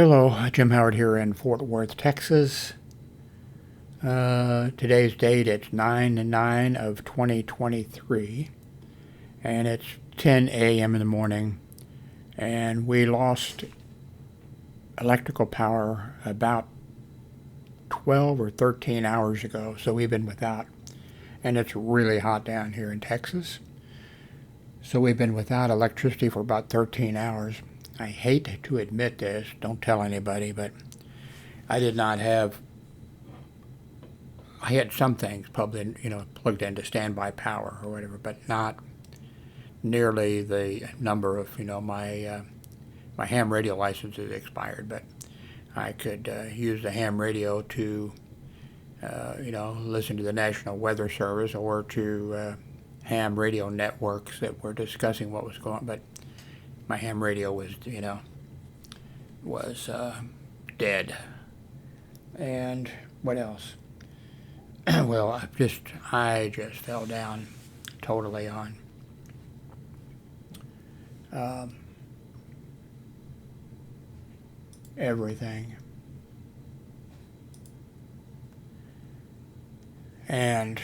Hello, Jim Howard here in Fort Worth, Texas. Today's date, it's 9/9 of 2023, and it's 10 a.m. in the morning, and we lost electrical power about 12 or 13 hours ago, so we've been without, and it's really hot down here in Texas, so we've been without electricity for about 13 hours. I hate to admit this, don't tell anybody, but I did not have, I had some things plugged into standby power or whatever, but not nearly the number of, my ham radio license is expired, but I could use the ham radio to, listen to the National Weather Service or to ham radio networks that were discussing what was going on, but my ham radio was, dead. And what else? Well, I just fell down totally on everything. And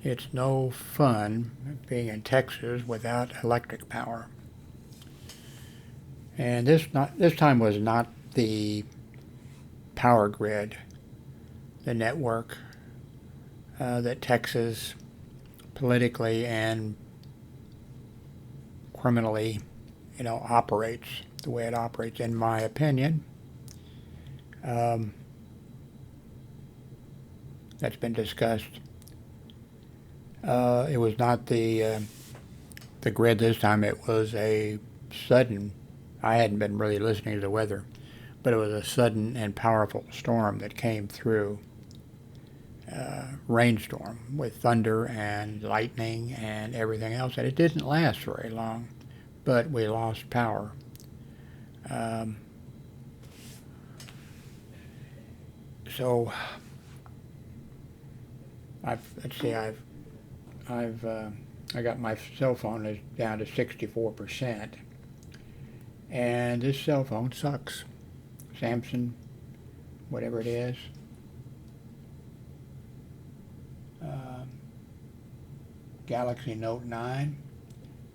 it's no fun being in Texas without electric power. And this time was not the power grid, the network that Texas politically and criminally, operates the way it operates, in my opinion. That's been discussed. It was not the grid this time. It was a sudden, I hadn't been really listening to the weather, but it was a sudden and powerful storm that came through, rainstorm with thunder and lightning and everything else, and it didn't last very long, but we lost power. So I got my cell phone is down to 64%, and this cell phone sucks. Samsung, whatever it is. Galaxy Note 9.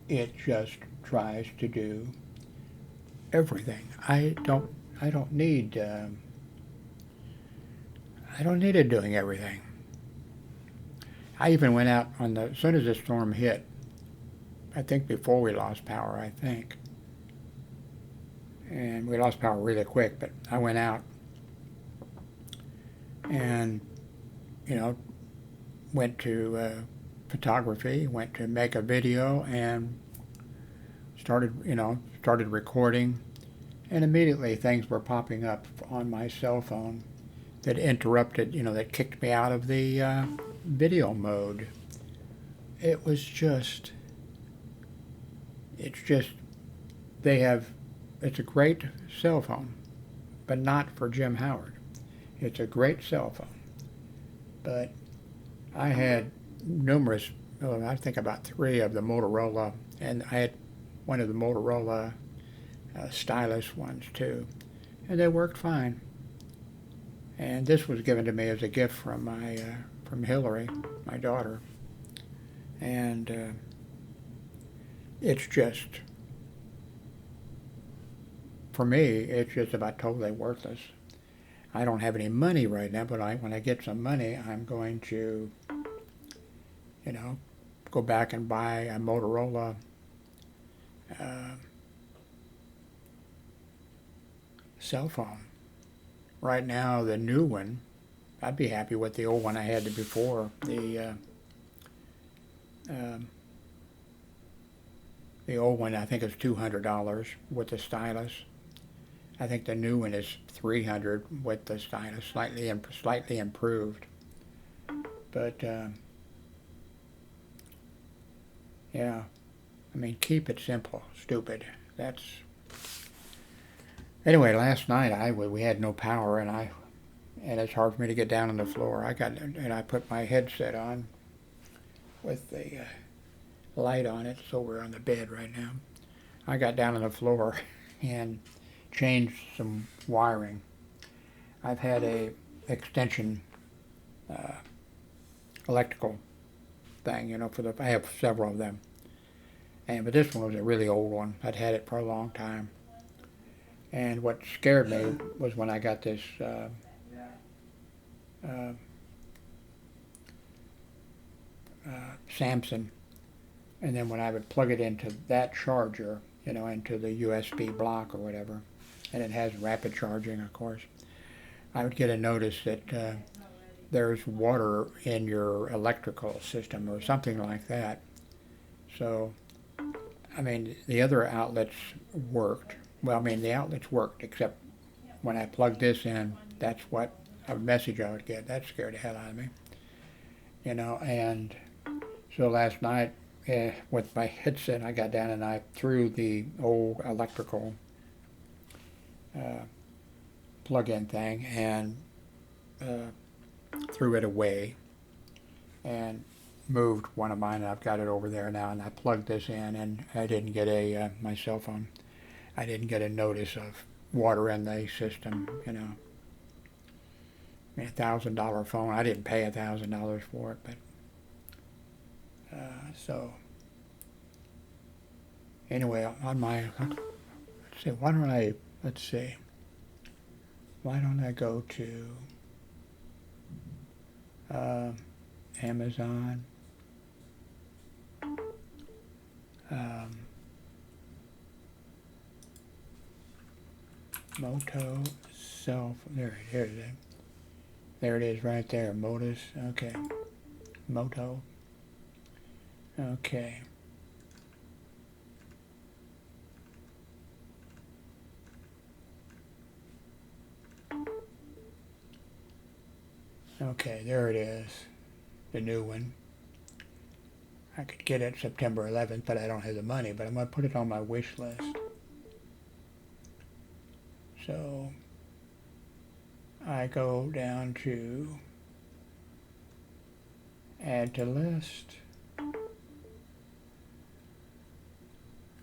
It just tries to do everything. I don't need it doing everything. I even went out as soon as the storm hit, I think before we lost power, and we lost power really quick, but I went out and, went to photography, went to make a video, and started recording, and immediately things were popping up on my cell phone that interrupted, that kicked me out of the video mode. It's a great cell phone, but not for Jim Howard. It's a great cell phone, but I had numerous, I think about 3 of the Motorola, and I had one of the Motorola stylus ones too, and they worked fine. And this was given to me as a gift from from Hillary, my daughter, and it's just, for me, it's just about totally worthless. I don't have any money right now, but when I get some money, I'm going to, go back and buy a Motorola cell phone. Right now, the new one, I'd be happy with the old one I had before. The old one, I think, is $200 with the stylus. I think the new one is $300 with the stylus, slightly improved. But yeah, I mean, keep it simple, stupid. Anyway, last night we had no power, and it's hard for me to get down on the floor. I put my headset on with the light on it, so we're on the bed right now. I got down on the floor, and change some wiring. I've had a extension electrical thing, you know, I have several of them. But this one was a really old one. I'd had it for a long time. And what scared me was when I got this Samsung, and then when I would plug it into that charger, you know, into the USB block or whatever, and it has rapid charging, of course, I would get a notice that there's water in your electrical system or something like that. So, I mean, the other outlets worked. Well, I mean, the outlets worked, except when I plugged this in, that's what a message I would get. That scared the hell out of me, you know. And so last night, with my headset, I got down and I threw the old electrical plug-in thing and threw it away and moved one of mine, and I've got it over there now, and I plugged this in, and I didn't get my cell phone, I didn't get a notice of water in the system, you know. I mean, $1,000 phone, I didn't pay $1,000 for it, but so anyway, on my, let's see, why don't I go to Amazon, Moto cell phone, there it is. There it is right there, Motus, okay, Moto, okay. Okay, there it is, the new one. I could get it September 11th, but I don't have the money, but I'm going to put it on my wish list. So I go down to add to list.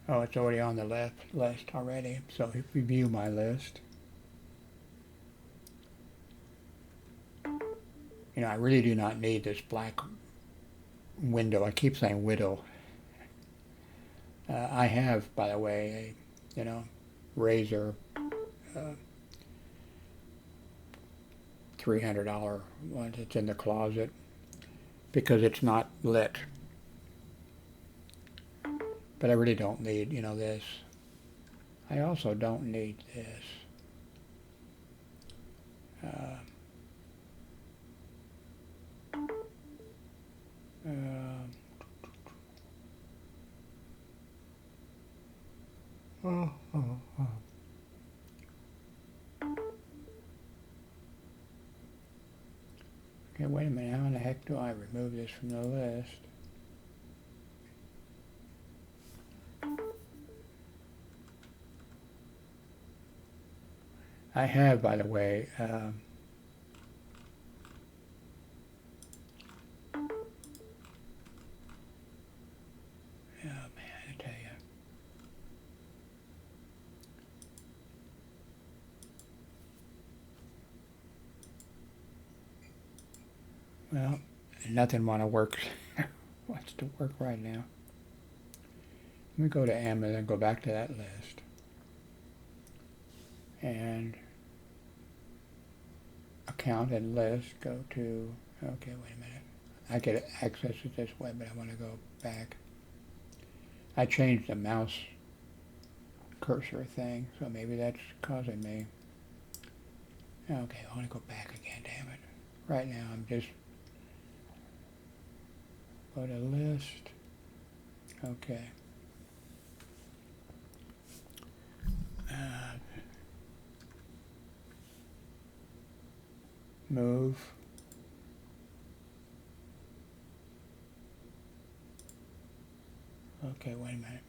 Oh, it's already on the list already, so review my list. You know, I really do not need this black window. I keep saying widow. I have, by the way, a, you know, Razer $300 one that's in the closet because it's not lit. But I really don't need, you know, this. I also don't need this. Okay, wait a minute. How in the heck do I remove this from the list? I have, by the way, well, nothing wants to work right now. Let me go to Amazon, go back to that list. And account and list, go to, okay, wait a minute. I get access it this way, but I want to go back. I changed the mouse cursor thing, so maybe that's causing me. Okay, I want to go back again, damn it. Right now I'm just, go to list, okay. Move. Okay, wait a minute.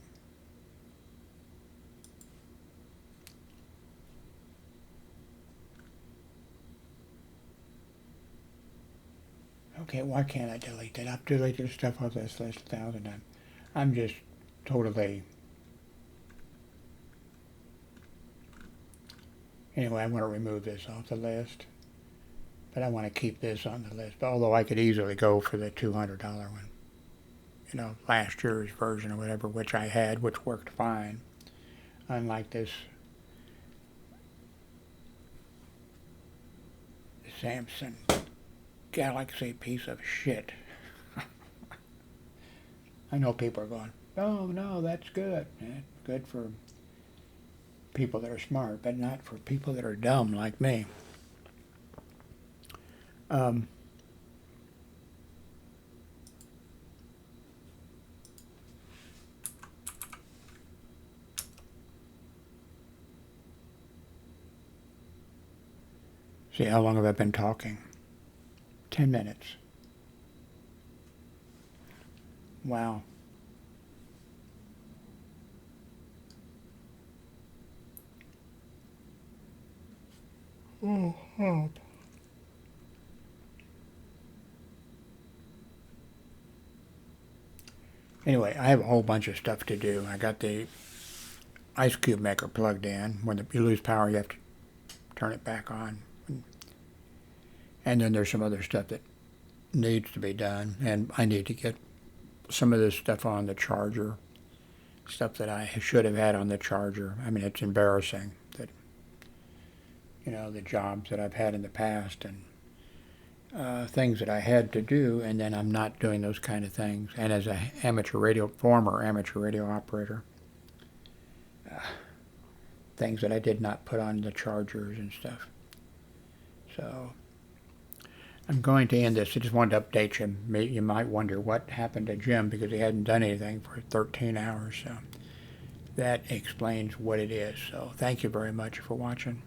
Okay, why can't I delete that? I've deleted stuff off this list 1,000 times. I'm just totally Anyway, I'm going to remove this off the list. But I want to keep this on the list. Although I could easily go for the $200 one. You know, last year's version or whatever, which I had, which worked fine. Unlike this Samsung Galaxy piece of shit. I know people are going, oh no, that's good. That's good for people that are smart, but not for people that are dumb like me. See, how long have I been talking? 10 minutes. Wow. Oh, help. Anyway, I have a whole bunch of stuff to do. I got the ice cube maker plugged in. When you lose power, you have to turn it back on. And then there's some other stuff that needs to be done. And I need to get some of this stuff on the charger. Stuff that I should have had on the charger. I mean, it's embarrassing that, you know, the jobs that I've had in the past and things that I had to do, and then I'm not doing those kind of things. And as a former amateur radio operator, things that I did not put on the chargers and stuff. So I'm going to end this. I just wanted to update you. You might wonder what happened to Jim because he hadn't done anything for 13 hours. So that explains what it is. So thank you very much for watching.